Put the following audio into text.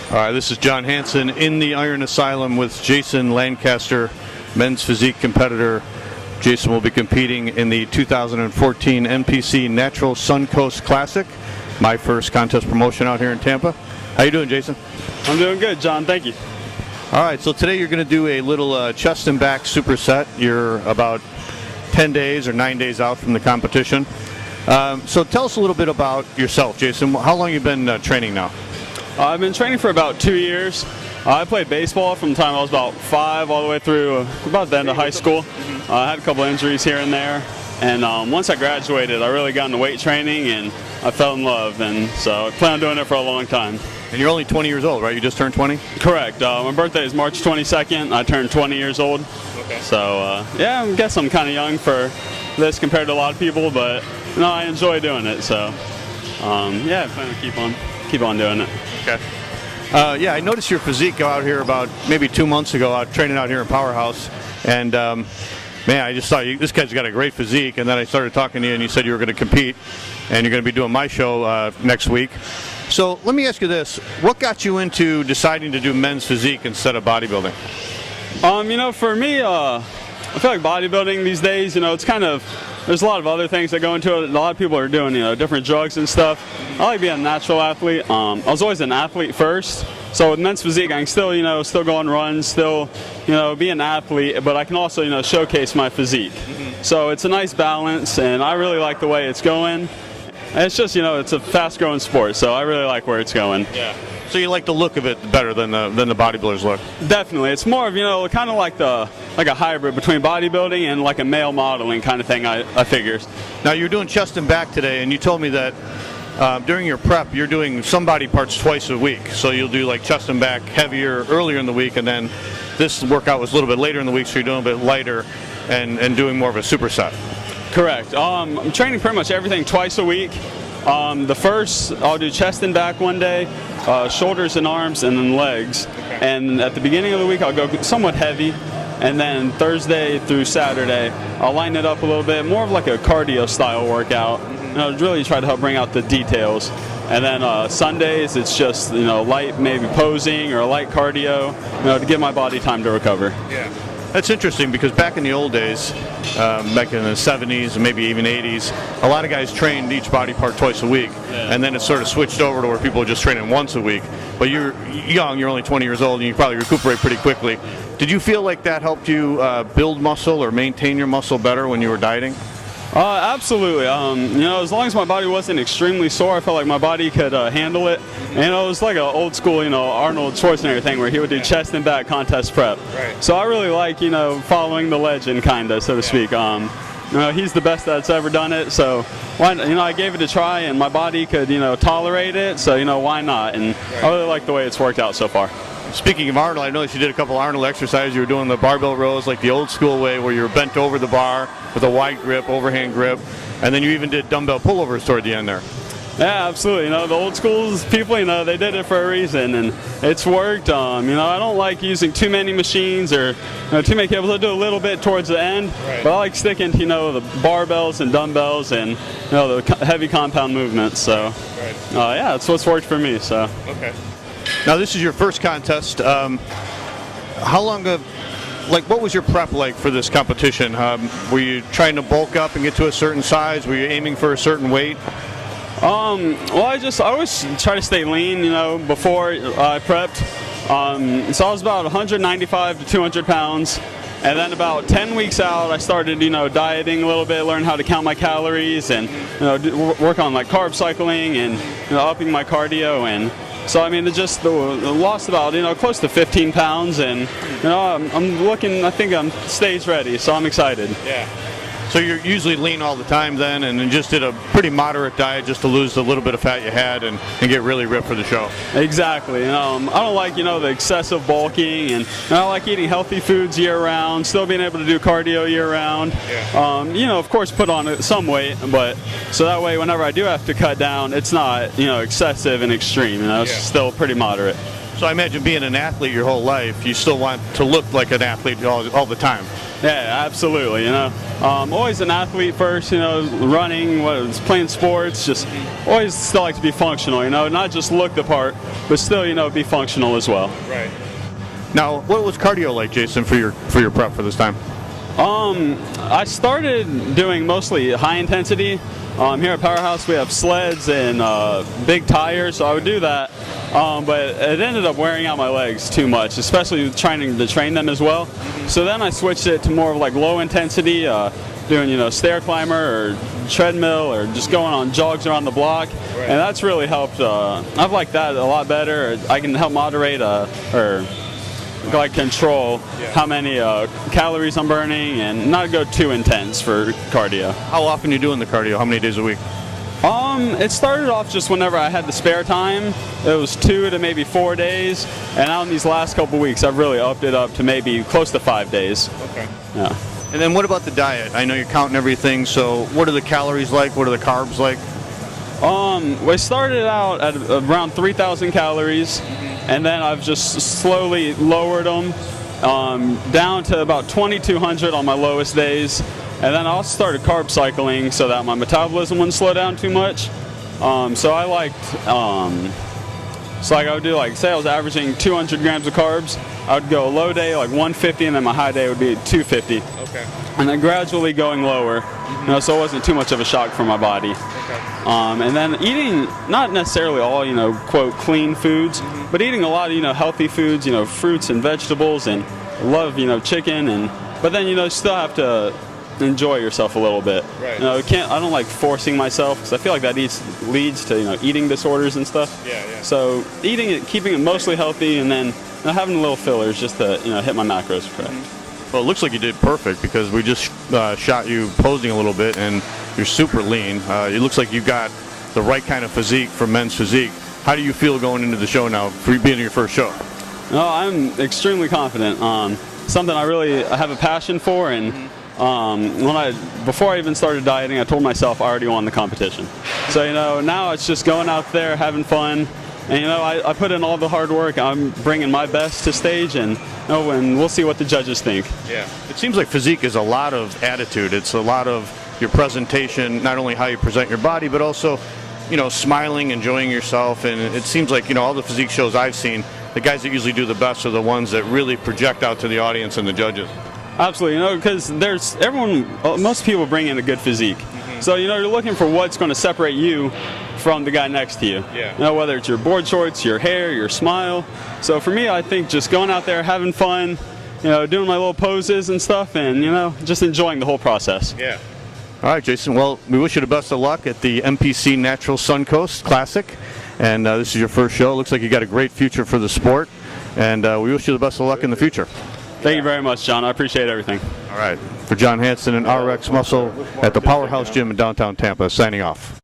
All right, this is John Hansen in the Iron Asylum with Jason Lancaster, men's physique competitor. Jason will be competing in the 2014 NPC Natural Suncoast Classic, my first contest promotion out here in Tampa. How you doing, Jason? I'm doing good, John. Thank you. All right, so today you're going to do a little chest and back superset. You're about 10 days or 9 days out from the competition. So tell us a little bit about yourself, Jason. How long have you been training now? I've been training for about 2 years. I played baseball from the time I was about 5 all the way through about the end of high school. I had a couple injuries here and there. And once I graduated, I really got into weight training and I fell in love. And so I plan on doing it for a long time. And you're only 20 years old, right? You just turned 20? Correct. My birthday is March 22nd. I turned 20 years old. Okay. So, yeah, I guess I'm kind of young for this compared to a lot of people, but no, I enjoy doing it. So, yeah, I plan to keep on doing it. Okay. Yeah, I noticed your physique out here about maybe 2 months ago, out training out here in Powerhouse, and man, I just thought this guy's got a great physique. And then I started talking to you, and you said you were going to compete, and you're going to be doing my show next week. So let me ask you this: what got you into deciding to do men's physique instead of bodybuilding? For me, I feel like bodybuilding these days, it's kind of, there's a lot of other things that go into it. A lot of people are doing, different drugs and stuff. I like being a natural athlete. I was always an athlete first. So with men's physique, I can still, still go on runs, still, be an athlete, but I can also, showcase my physique. So it's a nice balance, and I really like the way it's going. And it's just, it's a fast-growing sport, so I really like where it's going. Yeah. So you like the look of it better than the bodybuilders look? Definitely. It's more of, kind of like a hybrid between bodybuilding and like a male modeling kind of thing, I figure. Now, you're doing chest and back today, and you told me that during your prep, you're doing some body parts twice a week. So you'll do like chest and back heavier earlier in the week, and then this workout was a little bit later in the week, so you're doing a bit lighter and doing more of a superset. Correct. I'm training pretty much everything twice a week. The first, I'll do chest and back one day, shoulders and arms, and then legs. Okay. And at the beginning of the week, I'll go somewhat heavy. And then Thursday through Saturday, I'll line it up a little bit, more of like a cardio style workout. Really try to help bring out the details. And then Sundays, it's just, light maybe posing or light cardio, to give my body time to recover. Yeah. That's interesting because back in the old days, back in the 70s and maybe even 80s, a lot of guys trained each body part twice a week. Yeah. And then it sort of switched over to where people are just training once a week. But you're young, you're only 20 years old, and you probably recuperate pretty quickly. Did you feel like that helped you build muscle or maintain your muscle better when you were dieting? Absolutely. As long as my body wasn't extremely sore, I felt like my body could handle it. And it was like an old school, Arnold Schwarzenegger thing where he would do chest and back contest prep. Right. So I really like, following the legend, kind of, so to speak. He's the best that's ever done it. So, I gave it a try, and my body could, tolerate it. So, why not? And I really like the way it's worked out so far. Speaking of Arnold, I noticed you did a couple Arnold exercises. You were doing the barbell rows like the old school way where you were bent over the bar with a wide grip, overhand grip, and then you even did dumbbell pullovers toward the end there. Yeah, absolutely. The old school people, they did it for a reason, and it's worked. I don't like using too many machines or too many cables. I do a little bit towards the end, right. But I like sticking to, the barbells and dumbbells and, the heavy compound movements. So, right. Yeah, that's what's worked for me. So. Okay. Now, this is your first contest. How long what was your prep like for this competition? Were you trying to bulk up and get to a certain size? Were you aiming for a certain weight? Well, I always try to stay lean, before I prepped. So I was about 195 to 200 pounds. And then about 10 weeks out, I started, dieting a little bit, learn how to count my calories and, work on like carb cycling and, upping my cardio. And so, it just lost about, close to 15 pounds. And, I think I'm stage ready, so I'm excited. Yeah. So you're usually lean all the time then, and just did a pretty moderate diet just to lose the little bit of fat you had and get really ripped for the show. Exactly. I don't like, the excessive bulking, and I like eating healthy foods year-round, still being able to do cardio year-round. Yeah. Of course, put on some weight, but so that way whenever I do have to cut down, it's not, excessive and extreme. It's still pretty moderate. So I imagine being an athlete your whole life, you still want to look like an athlete all the time. Yeah, absolutely. Always an athlete first. Running, playing sports. Just always still like to be functional. Not just look the part, but still, be functional as well. Right. Now, what was cardio like, Jason, for your prep for this time? I started doing mostly high intensity. Here at Powerhouse, we have sleds and big tires, so I would do that. But it ended up wearing out my legs too much, especially trying to train them as well. So then I switched it to more of like low intensity, doing stair climber or treadmill or just going on jogs around the block, and that's really helped. I've liked that a lot better. I can help moderate or control how many calories I'm burning and not go too intense for cardio. How often are you doing the cardio? How many days a week? It started off just whenever I had the spare time. It was 2 to maybe 4 days, and now in these last couple weeks I've really upped it up to maybe close to 5 days. Okay. Yeah. And then what about the diet? I know you're counting everything, so what are the calories like? What are the carbs like? We started out at around 3,000 calories, and then I've just slowly lowered them down to about 2,200 on my lowest days. And then I also started carb cycling so that my metabolism wouldn't slow down too much. So I liked, so like I would do say I was averaging 200 grams of carbs. I would go low day like 150, and then my high day would be 250. Okay. And then gradually going lower, so it wasn't too much of a shock for my body. Okay. And then eating not necessarily all quote clean foods, but eating a lot of healthy foods, fruits and vegetables, and love chicken, but then you still have to enjoy yourself a little bit. Right. I don't like forcing myself, because I feel like that leads to eating disorders and stuff. Yeah. So eating it, keeping it mostly healthy, and then having a little fillers just to hit my macros correct. Well, it looks like you did perfect, because we just shot you posing a little bit, and you're super lean. It looks like you got the right kind of physique for men's physique. How do you feel going into the show now, for being your first show? No, I'm extremely confident. Something I have a passion for, and before I even started dieting, I told myself I already won the competition. So now it's just going out there, having fun, and I put in all the hard work. I'm bringing my best to stage, and we'll see what the judges think. Yeah. It seems like physique is a lot of attitude. It's a lot of your presentation, not only how you present your body, but also smiling, enjoying yourself. And it seems like all the physique shows I've seen, the guys that usually do the best are the ones that really project out to the audience and the judges. Absolutely, because most people bring in a good physique. So you're looking for what's going to separate you from the guy next to you. Yeah. Whether it's your board shorts, your hair, your smile. So for me, I think just going out there, having fun, doing my little poses and stuff, and just enjoying the whole process. Yeah. All right, Jason. Well, we wish you the best of luck at the MPC Natural Suncoast Classic, and this is your first show. It looks like you got a great future for the sport, and we wish you the best of luck in the future. Thank you very much, John. I appreciate everything. All right. For John Hanson and RX Muscle at the Powerhouse Gym in downtown Tampa, signing off.